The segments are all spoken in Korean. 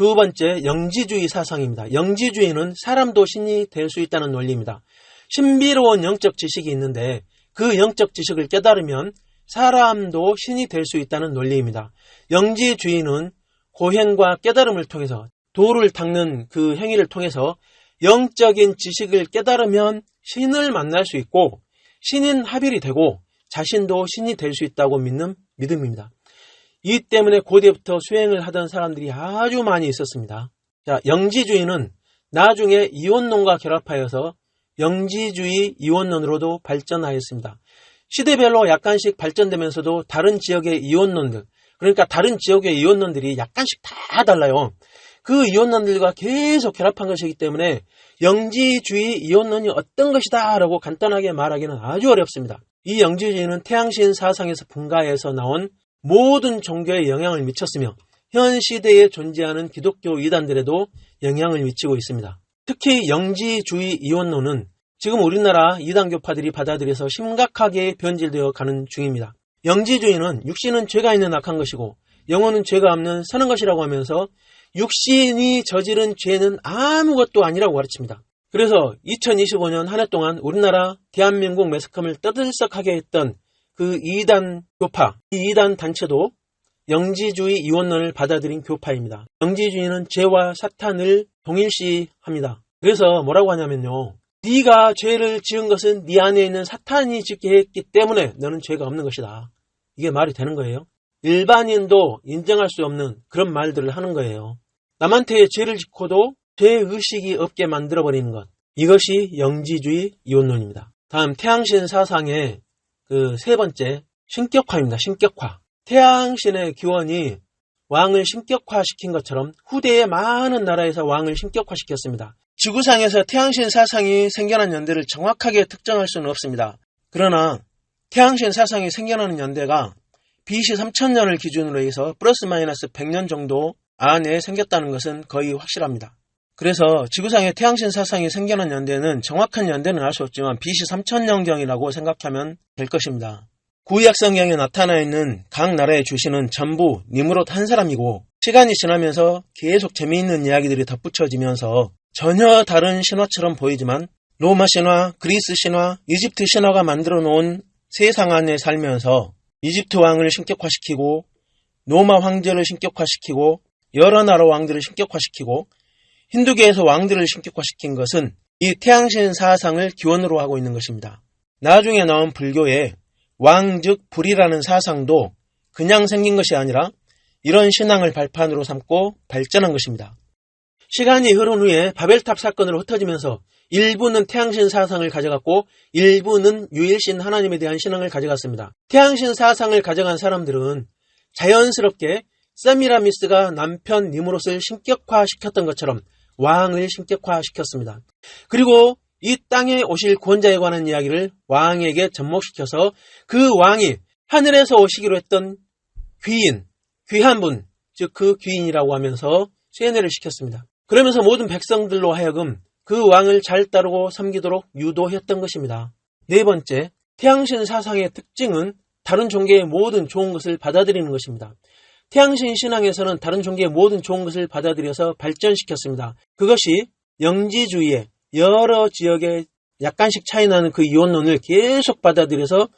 두 번째, 영지주의 사상입니다. 영지주의는 사람도 신이 될 수 있다는 논리입니다. 신비로운 영적 지식이 있는데 그 영적 지식을 깨달으면 사람도 신이 될 수 있다는 논리입니다. 영지주의는 고행과 깨달음을 통해서 도를 닦는 그 행위를 통해서 영적인 지식을 깨달으면 신을 만날 수 있고 신인 합일이 되고 자신도 신이 될 수 있다고 믿는 믿음입니다. 이 때문에 고대부터 수행을 하던 사람들이 아주 많이 있었습니다. 자, 영지주의는 나중에 이원론과 결합하여서 영지주의 이원론으로도 발전하였습니다. 시대별로 약간씩 발전되면서도 다른 지역의 이원론들, 그러니까 다른 지역의 이원론들이 약간씩 다 달라요. 그 이원론들과 계속 결합한 것이기 때문에 영지주의 이원론이 어떤 것이다 라고 간단하게 말하기는 아주 어렵습니다. 이 영지주의는 태양신 사상에서 분가해서 나온 모든 종교에 영향을 미쳤으며 현 시대에 존재하는 기독교 이단들에도 영향을 미치고 있습니다. 특히 영지주의 이원론은 지금 우리나라 이단교파들이 받아들여서 심각하게 변질되어 가는 중입니다. 영지주의는 육신은 죄가 있는 악한 것이고 영혼은 죄가 없는 선한 것이라고 하면서 육신이 저지른 죄는 아무것도 아니라고 가르칩니다. 그래서 2025년 한 해 동안 우리나라 대한민국 매스컴을 떠들썩하게 했던 그 이단 교파, 이 이단 단체도 영지주의 이원론을 받아들인 교파입니다. 영지주의는 죄와 사탄을 동일시합니다. 그래서 뭐라고 하냐면요. 네가 죄를 지은 것은 네 안에 있는 사탄이 짓게 했기 때문에 너는 죄가 없는 것이다. 이게 말이 되는 거예요. 일반인도 인정할 수 없는 그런 말들을 하는 거예요. 남한테 죄를 짓고도 죄의식이 없게 만들어버리는 것. 이것이 영지주의 이원론입니다. 다음 태양신 사상의 그 세 번째, 신격화입니다. 신격화. 태양신의 기원이 왕을 신격화시킨 것처럼 후대의 많은 나라에서 왕을 신격화시켰습니다. 지구상에서 태양신 사상이 생겨난 연대를 정확하게 특정할 수는 없습니다. 그러나 태양신 사상이 생겨나는 연대가 BC 3000년을 기준으로 해서 플러스 마이너스 100년 정도 안에 생겼다는 것은 거의 확실합니다. 그래서 지구상에 태양신 사상이 생겨난 연대는 정확한 연대는 알 수 없지만 BC 3000년경이라고 생각하면 될 것입니다. 구약 성경에 나타나 있는 각 나라의 주신은 전부 니므롯 한 사람이고 시간이 지나면서 계속 재미있는 이야기들이 덧붙여지면서 전혀 다른 신화처럼 보이지만 로마 신화, 그리스 신화, 이집트 신화가 만들어 놓은 세상 안에 살면서 이집트 왕을 신격화시키고 로마 황제를 신격화시키고 여러 나라 왕들을 신격화시키고 힌두교에서 왕들을 신격화시킨 것은 이 태양신 사상을 기원으로 하고 있는 것입니다. 나중에 나온 불교의 왕 즉 불이라는 사상도 그냥 생긴 것이 아니라 이런 신앙을 발판으로 삼고 발전한 것입니다. 시간이 흐른 후에 바벨탑 사건으로 흩어지면서 일부는 태양신 사상을 가져갔고 일부는 유일신 하나님에 대한 신앙을 가져갔습니다. 태양신 사상을 가져간 사람들은 자연스럽게 세미라미스가 남편 니므롯을 신격화시켰던 것처럼 왕을 신격화시켰습니다. 그리고 이 땅에 오실 구원자에 관한 이야기를 왕에게 접목시켜서 그 왕이 하늘에서 오시기로 했던 귀인, 귀한 분, 즉 그 귀인이라고 하면서 세뇌를 시켰습니다. 그러면서 모든 백성들로 하여금 그 왕을 잘 따르고 섬기도록 유도했던 것입니다. 네 번째, 태양신 사상의 특징은 다른 종교의 모든 좋은 것을 받아들이는 것입니다. 태양신 신앙에서는 다른 종교의 모든 좋은 것을 받아들여서 발전시켰습니다. 그것이 영지주의의 여러 지역에 약간씩 차이나는 그 이원론을 계속 받아들여서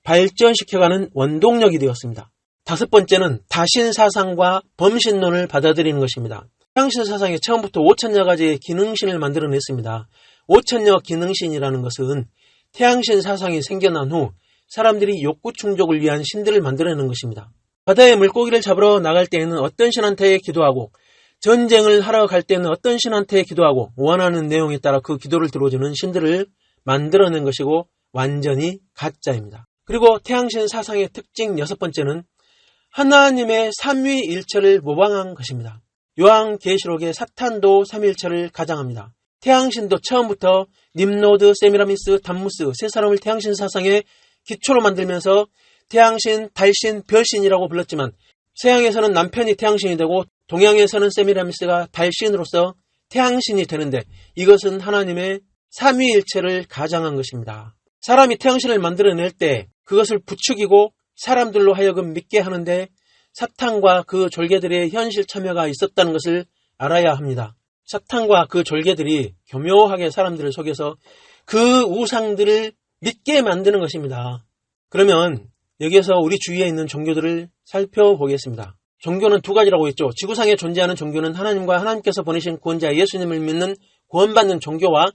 발전시켜가는 원동력이 되었습니다. 다섯 번째는 다신 사상과 범신론을 받아들이는 것입니다. 태양신 사상이 처음부터 5000여 가지의 기능신을 만들어냈습니다. 5000여 기능신이라는 것은 태양신 사상이 생겨난 후 사람들이 욕구 충족을 위한 신들을 만들어내는 것입니다. 바다에 물고기를 잡으러 나갈 때에는 어떤 신한테 기도하고 전쟁을 하러 갈 때는 어떤 신한테 기도하고 원하는 내용에 따라 그 기도를 들어주는 신들을 만들어낸 것이고 완전히 가짜입니다. 그리고 태양신 사상의 특징 여섯 번째는 하나님의 삼위일체를 모방한 것입니다. 요한계시록의 사탄도 삼위일체를 가장합니다. 태양신도 처음부터 님노드, 세미라미스, 담무스 세 사람을 태양신 사상의 기초로 만들면서 태양신, 달신, 별신이라고 불렀지만 서양에서는 남편이 태양신이 되고 동양에서는 세미라미스가 달신으로서 태양신이 되는데 이것은 하나님의 삼위일체를 가장한 것입니다. 사람이 태양신을 만들어낼 때 그것을 부추기고 사람들로 하여금 믿게 하는데 사탄과 그 졸개들의 현실 참여가 있었다는 것을 알아야 합니다. 사탄과 그 졸개들이 교묘하게 사람들을 속여서 그 우상들을 믿게 만드는 것입니다. 그러면 여기에서 우리 주위에 있는 종교들을 살펴보겠습니다. 종교는 두 가지라고 했죠. 지구상에 존재하는 종교는 하나님과 하나님께서 보내신 구원자 예수님을 믿는 구원받는 종교와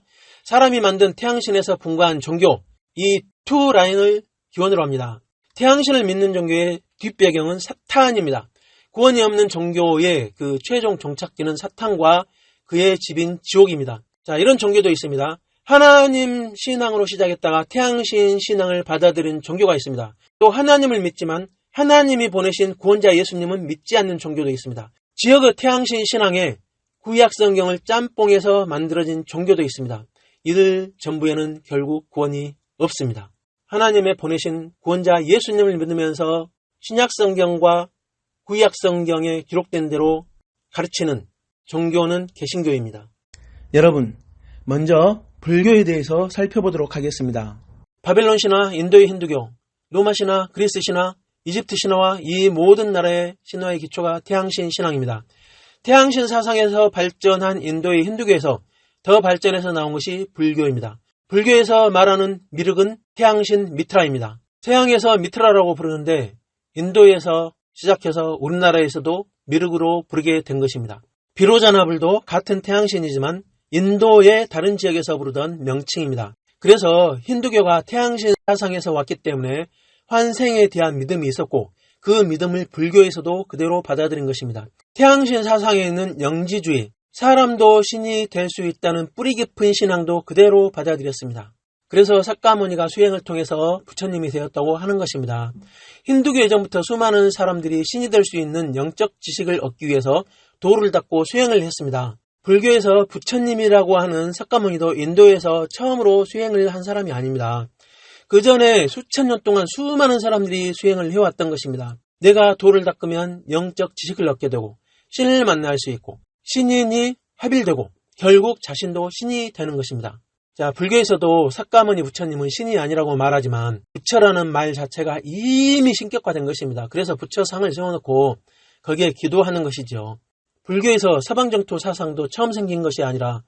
사람이 만든 태양신에서 분과한 종교, 이 두 라인을 기원으로 합니다. 태양신을 믿는 종교의 뒷배경은 사탄입니다. 구원이 없는 종교의 그 최종 종착지는 사탄과 그의 집인 지옥입니다. 자, 이런 종교도 있습니다. 하나님 신앙으로 시작했다가 태양신 신앙을 받아들인 종교가 있습니다. 또 하나님을 믿지만 하나님이 보내신 구원자 예수님은 믿지 않는 종교도 있습니다. 지역의 태양신 신앙에 구약 성경을 짬뽕해서 만들어진 종교도 있습니다. 이들 전부에는 결국 구원이 없습니다. 하나님의 보내신 구원자 예수님을 믿으면서 신약 성경과 구약 성경에 기록된 대로 가르치는 종교는 개신교입니다. 여러분, 먼저 불교에 대해서 살펴보도록 하겠습니다. 바벨론 신화, 인도의 힌두교, 로마 신화, 그리스 신화, 이집트 신화와 이 모든 나라의 신화의 기초가 태양신 신앙입니다. 태양신 사상에서 발전한 인도의 힌두교에서 더 발전해서 나온 것이 불교입니다. 불교에서 말하는 미륵은 태양신 미트라입니다. 서양에서 미트라라고 부르는데 인도에서 시작해서 우리나라에서도 미륵으로 부르게 된 것입니다. 비로자나불도 같은 태양신이지만 인도의 다른 지역에서 부르던 명칭입니다. 그래서 힌두교가 태양신 사상에서 왔기 때문에 환생에 대한 믿음이 있었고 그 믿음을 불교에서도 그대로 받아들인 것입니다. 태양신 사상에 있는 영지주의, 사람도 신이 될 수 있다는 뿌리 깊은 신앙도 그대로 받아들였습니다. 그래서 사카모니가 수행을 통해서 부처님이 되었다고 하는 것입니다. 힌두교 예전부터 수많은 사람들이 신이 될 수 있는 영적 지식을 얻기 위해서 도를 닦고 수행을 했습니다. 불교에서 부처님이라고 하는 사카모니도 인도에서 처음으로 수행을 한 사람이 아닙니다. 그 전에 수천 년 동안 수많은 사람들이 수행을 해왔던 것입니다. 내가 도를 닦으면 영적 지식을 얻게 되고 신을 만날 수 있고 신인이 합일되고 결국 자신도 신이 되는 것입니다. 자, 불교에서도 사카모니 부처님은 신이 아니라고 말하지만 부처라는 말 자체가 이미 신격화된 것입니다. 그래서 부처상을 세워놓고 거기에 기도하는 것이죠. 불교에서 서방정토 사상도 처음 생긴 것이 아니라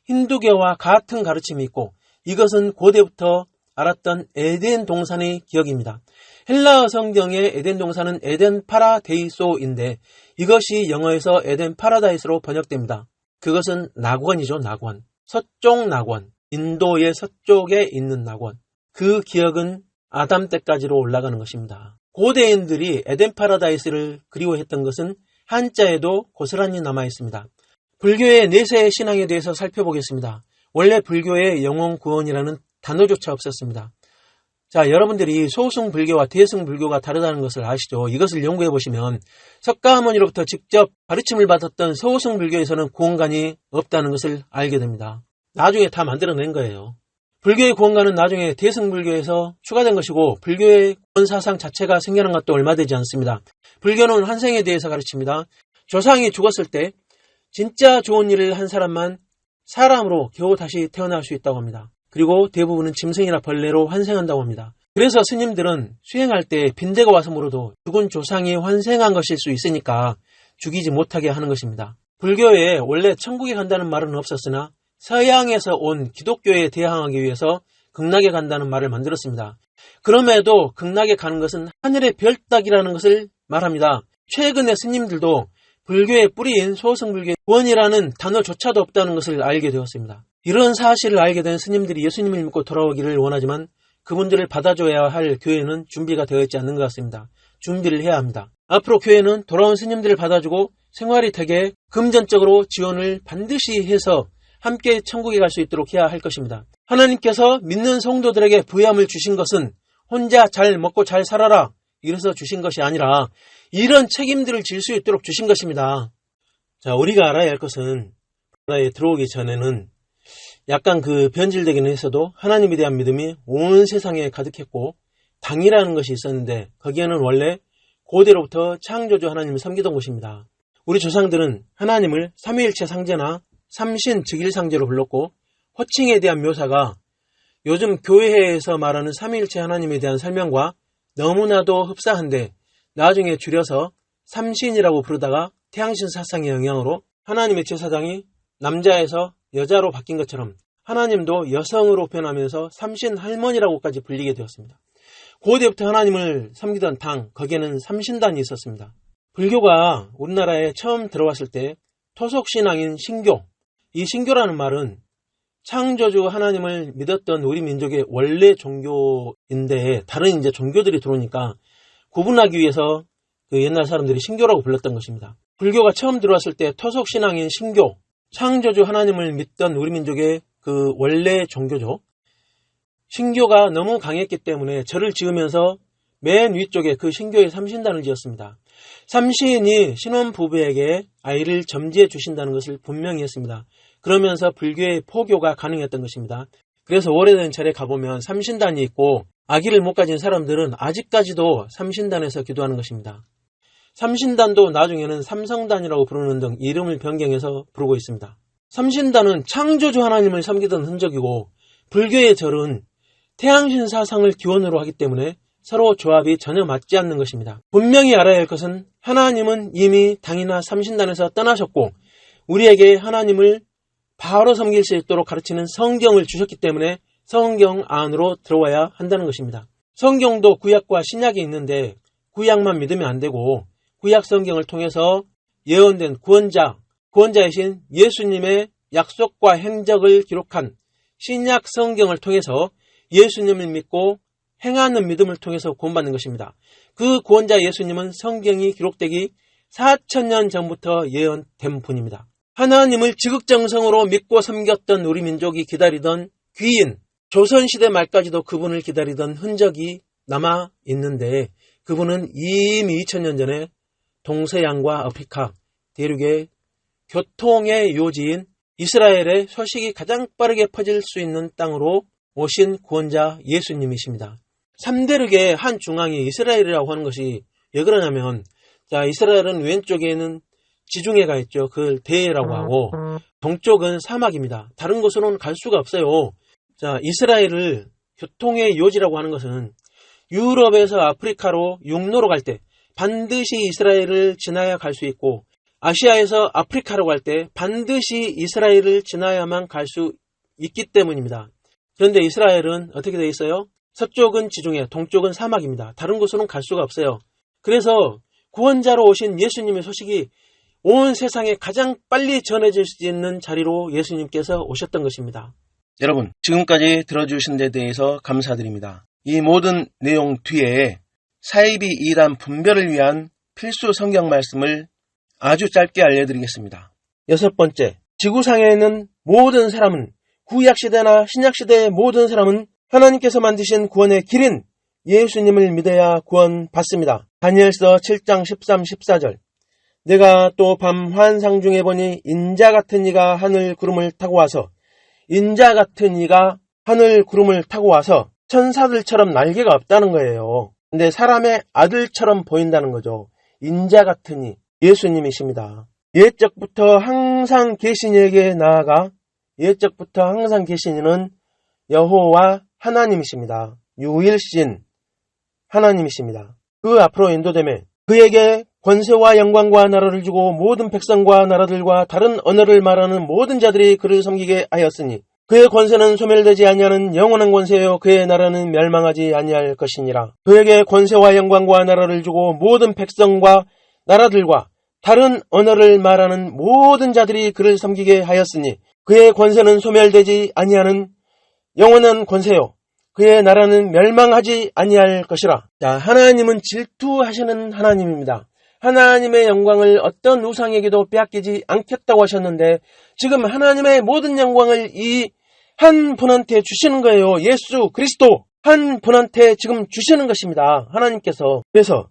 힌두교와 같은 가르침이 있고 이것은 고대부터 알았던 에덴 동산의 기억입니다. 헬라어 성경의 에덴 동산은 에덴 파라데이소인데 이것이 영어에서 에덴 파라다이스로 번역됩니다. 그것은 낙원이죠, 낙원. 서쪽 낙원, 인도의 서쪽에 있는 낙원. 그 기억은 아담 때까지로 올라가는 것입니다. 고대인들이 에덴 파라다이스를 그리워했던 것은 한자에도 고스란히 남아있습니다. 불교의 내세 신앙에 대해서 살펴보겠습니다. 원래 불교에 영혼 구원이라는 단어조차 없었습니다. 자, 여러분들이 소승 불교와 대승 불교가 다르다는 것을 아시죠? 이것을 연구해 보시면 석가모니로부터 직접 가르침을 받았던 소승 불교에서는 구원관이 없다는 것을 알게 됩니다. 나중에 다 만들어낸 거예요. 불교의 구원관은 나중에 대승 불교에서 추가된 것이고 불교의 구원 사상 자체가 생겨난 것도 얼마 되지 않습니다. 불교는 환생에 대해서 가르칩니다. 조상이 죽었을 때 진짜 좋은 일을 한 사람만 사람으로 겨우 다시 태어날 수 있다고 합니다. 그리고 대부분은 짐승이나 벌레로 환생한다고 합니다. 그래서 스님들은 수행할 때 빈대가 와서 물어도 죽은 조상이 환생한 것일 수 있으니까 죽이지 못하게 하는 것입니다. 불교에 원래 천국에 간다는 말은 없었으나 서양에서 온 기독교에 대항하기 위해서 극락에 간다는 말을 만들었습니다. 그럼에도 극락에 가는 것은 하늘의 별 따기라는 것을 말합니다. 최근에 스님들도 불교의 뿌리인 소승불교의 구원이라는 단어조차도 없다는 것을 알게 되었습니다. 이런 사실을 알게 된 스님들이 예수님을 믿고 돌아오기를 원하지만 그분들을 받아줘야 할 교회는 준비가 되어 있지 않는 것 같습니다. 준비를 해야 합니다. 앞으로 교회는 돌아온 스님들을 받아주고 생활이 되게 금전적으로 지원을 반드시 해서 함께 천국에 갈 수 있도록 해야 할 것입니다. 하나님께서 믿는 성도들에게 부유함을 주신 것은 혼자 잘 먹고 잘 살아라 이래서 주신 것이 아니라 이런 책임들을 질 수 있도록 주신 것입니다. 자, 우리가 알아야 할 것은 나라에 들어오기 전에는 약간 변질되기는 했어도 하나님에 대한 믿음이 온 세상에 가득했고 당이라는 것이 있었는데 거기에는 원래 고대로부터 창조주 하나님을 섬기던 곳입니다. 우리 조상들은 하나님을 삼위일체 상제나 삼신 즉일상제로 불렀고 호칭에 대한 묘사가 요즘 교회에서 말하는 삼위일체 하나님에 대한 설명과 너무나도 흡사한데 나중에 줄여서 삼신이라고 부르다가 태양신 사상의 영향으로 하나님의 제사장이 남자에서 여자로 바뀐 것처럼 하나님도 여성으로 변하면서 삼신 할머니라고까지 불리게 되었습니다. 고대부터 하나님을 섬기던 당, 거기에는 삼신단이 있었습니다. 불교가 우리나라에 처음 들어왔을 때 토속신앙인 신교, 이 신교라는 말은 창조주 하나님을 믿었던 우리 민족의 원래 종교인데 다른 이제 종교들이 들어오니까 구분하기 위해서 그 옛날 사람들이 신교라고 불렀던 것입니다. 불교가 처음 들어왔을 때 토속신앙인 신교, 창조주 하나님을 믿던 우리 민족의 그 원래 종교죠. 신교가 너무 강했기 때문에 절을 지으면서 맨 위쪽에 그 신교의 삼신단을 지었습니다. 삼시인이 신혼부부에게 아이를 점지해 주신다는 것을 분명히 했습니다. 그러면서 불교의 포교가 가능했던 것입니다. 그래서 오래된 절에 가보면 삼신단이 있고 아기를 못 가진 사람들은 아직까지도 삼신단에서 기도하는 것입니다. 삼신단도 나중에는 삼성단이라고 부르는 등 이름을 변경해서 부르고 있습니다. 삼신단은 창조주 하나님을 섬기던 흔적이고 불교의 절은 태양신 사상을 기원으로 하기 때문에 서로 조합이 전혀 맞지 않는 것입니다. 분명히 알아야 할 것은 하나님은 이미 당이나 삼신단에서 떠나셨고 우리에게 하나님을 바로 섬길 수 있도록 가르치는 성경을 주셨기 때문에 성경 안으로 들어와야 한다는 것입니다. 성경도 구약과 신약이 있는데 구약만 믿으면 안 되고 구약 성경을 통해서 예언된 구원자이신 예수님의 약속과 행적을 기록한 신약 성경을 통해서 예수님을 믿고 행하는 믿음을 통해서 구원받는 것입니다. 그 구원자 예수님은 성경이 기록되기 4000년 전부터 예언된 분입니다. 하나님을 지극정성으로 믿고 섬겼던 우리 민족이 기다리던 귀인, 조선시대 말까지도 그분을 기다리던 흔적이 남아 있는데 그분은 이미 2000년 전에 동서양과 아프리카 대륙의 교통의 요지인 이스라엘의 소식이 가장 빠르게 퍼질 수 있는 땅으로 오신 구원자 예수님이십니다. 3대륙의 한 중앙이 이스라엘이라고 하는 것이 왜 그러냐면 이스라엘은 왼쪽에는 지중해가 있죠. 그걸 대해라고 하고 동쪽은 사막입니다. 다른 곳으로는 갈 수가 없어요. 이스라엘을 교통의 요지라고 하는 것은 유럽에서 아프리카로 육로로 갈 때 반드시 이스라엘을 지나야 갈 수 있고 아시아에서 아프리카로 갈 때 반드시 이스라엘을 지나야만 갈 수 있기 때문입니다. 그런데 이스라엘은 어떻게 되어 있어요? 서쪽은 지중해, 동쪽은 사막입니다. 다른 곳으로는 갈 수가 없어요. 그래서 구원자로 오신 예수님의 소식이 온 세상에 가장 빨리 전해질 수 있는 자리로 예수님께서 오셨던 것입니다. 여러분, 지금까지 들어주신 데 대해서 감사드립니다. 이 모든 내용 뒤에 사이비 이단 분별을 위한 필수 성경 말씀을 아주 짧게 알려드리겠습니다. 6번째, 지구상에 있는 모든 사람은 구약시대나 신약시대의 모든 사람은 하나님께서 만드신 구원의 길인 예수님을 믿어야 구원받습니다. 다니엘서 7장 13, 14절 내가 또 밤 환상 중에 보니 인자 같은 이가 하늘 구름을 타고 와서 천사들처럼 날개가 없다는 거예요. 근데 사람의 아들처럼 보인다는 거죠. 인자 같은 이 예수님이십니다. 옛적부터 항상 계신 이에게 나아가 옛적부터 항상 계신 이는 여호와 하나님이십니다. 유일신 하나님이십니다. 그 앞으로 인도되매 그에게 권세와 영광과 나라를 주고 모든 백성과 나라들과 다른 언어를 말하는 모든 자들이 그를 섬기게 하였으니 그의 권세는 소멸되지 아니하는 영원한 권세요 그의 나라는 멸망하지 아니할 것이니라. 그에게 권세와 영광과 나라를 주고 모든 백성과 나라들과 다른 언어를 말하는 모든 자들이 그를 섬기게 하였으니 그의 권세는 소멸되지 아니하는 영원한 권세요 그의 나라는 멸망하지 아니할 것이라. 하나님은 질투하시는 하나님입니다. 하나님의 영광을 어떤 우상에게도 빼앗기지 않겠다고 하셨는데 지금 하나님의 모든 영광을 이 한 분한테 주시는 거예요. 예수 그리스도 한 분한테 지금 주시는 것입니다. 하나님께서. 그래서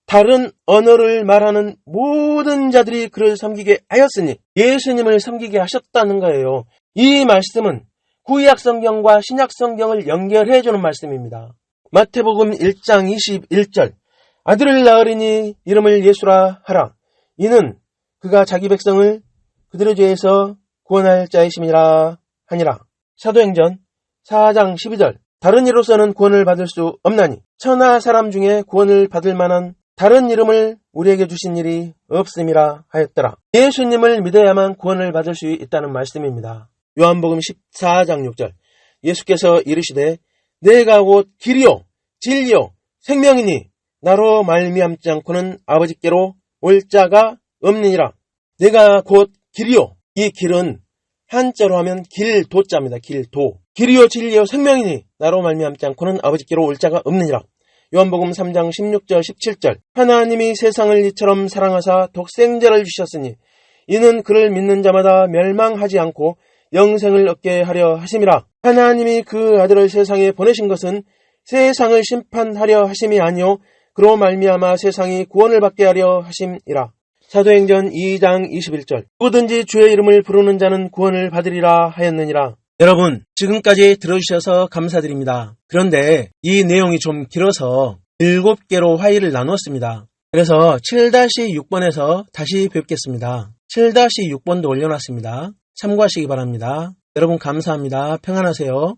다른 언어를 말하는 모든 자들이 그를 섬기게 하였으니 예수님을 섬기게 하셨다는 거예요. 이 말씀은 구약 성경과 신약 성경을 연결해 주는 말씀입니다. 마태복음 1장 21절 아들을 낳으리니 이름을 예수라 하라. 이는 그가 자기 백성을 그들의 죄에서 구원할 자이심이라 하니라. 사도행전 4장 12절 다른 이로서는 구원을 받을 수 없나니 천하 사람 중에 구원을 받을 만한 다른 이름을 우리에게 주신 일이 없음이라 하였더라. 예수님을 믿어야만 구원을 받을 수 있다는 말씀입니다. 요한복음 14장 6절 예수께서 이르시되 내가 곧 길이요 진리요 생명이니 나로 말미암지 않고는 아버지께로 올 자가 없느니라. 내가 곧 길이요. 이 길은 한자로 하면 길도자입니다. 길도. 길이요 진리요 생명이니 나로 말미암지 않고는 아버지께로 올 자가 없느니라. 요한복음 3장 16절 17절 하나님이 세상을 이처럼 사랑하사 독생자를 주셨으니 이는 그를 믿는 자마다 멸망하지 않고 영생을 얻게 하려 하심이라. 하나님이 그 아들을 세상에 보내신 것은 세상을 심판하려 하심이 아니요 그로 말미암아 세상이 구원을 받게 하려 하심이라. 사도행전 2장 21절 누구든지 주의 이름을 부르는 자는 구원을 받으리라 하였느니라. 여러분, 지금까지 들어주셔서 감사드립니다. 그런데 이 내용이 좀 길어서 7개로 화의를 나눴습니다. 그래서 7-6번에서 다시 뵙겠습니다. 7-6번도 올려놨습니다. 참고하시기 바랍니다. 여러분 감사합니다. 평안하세요.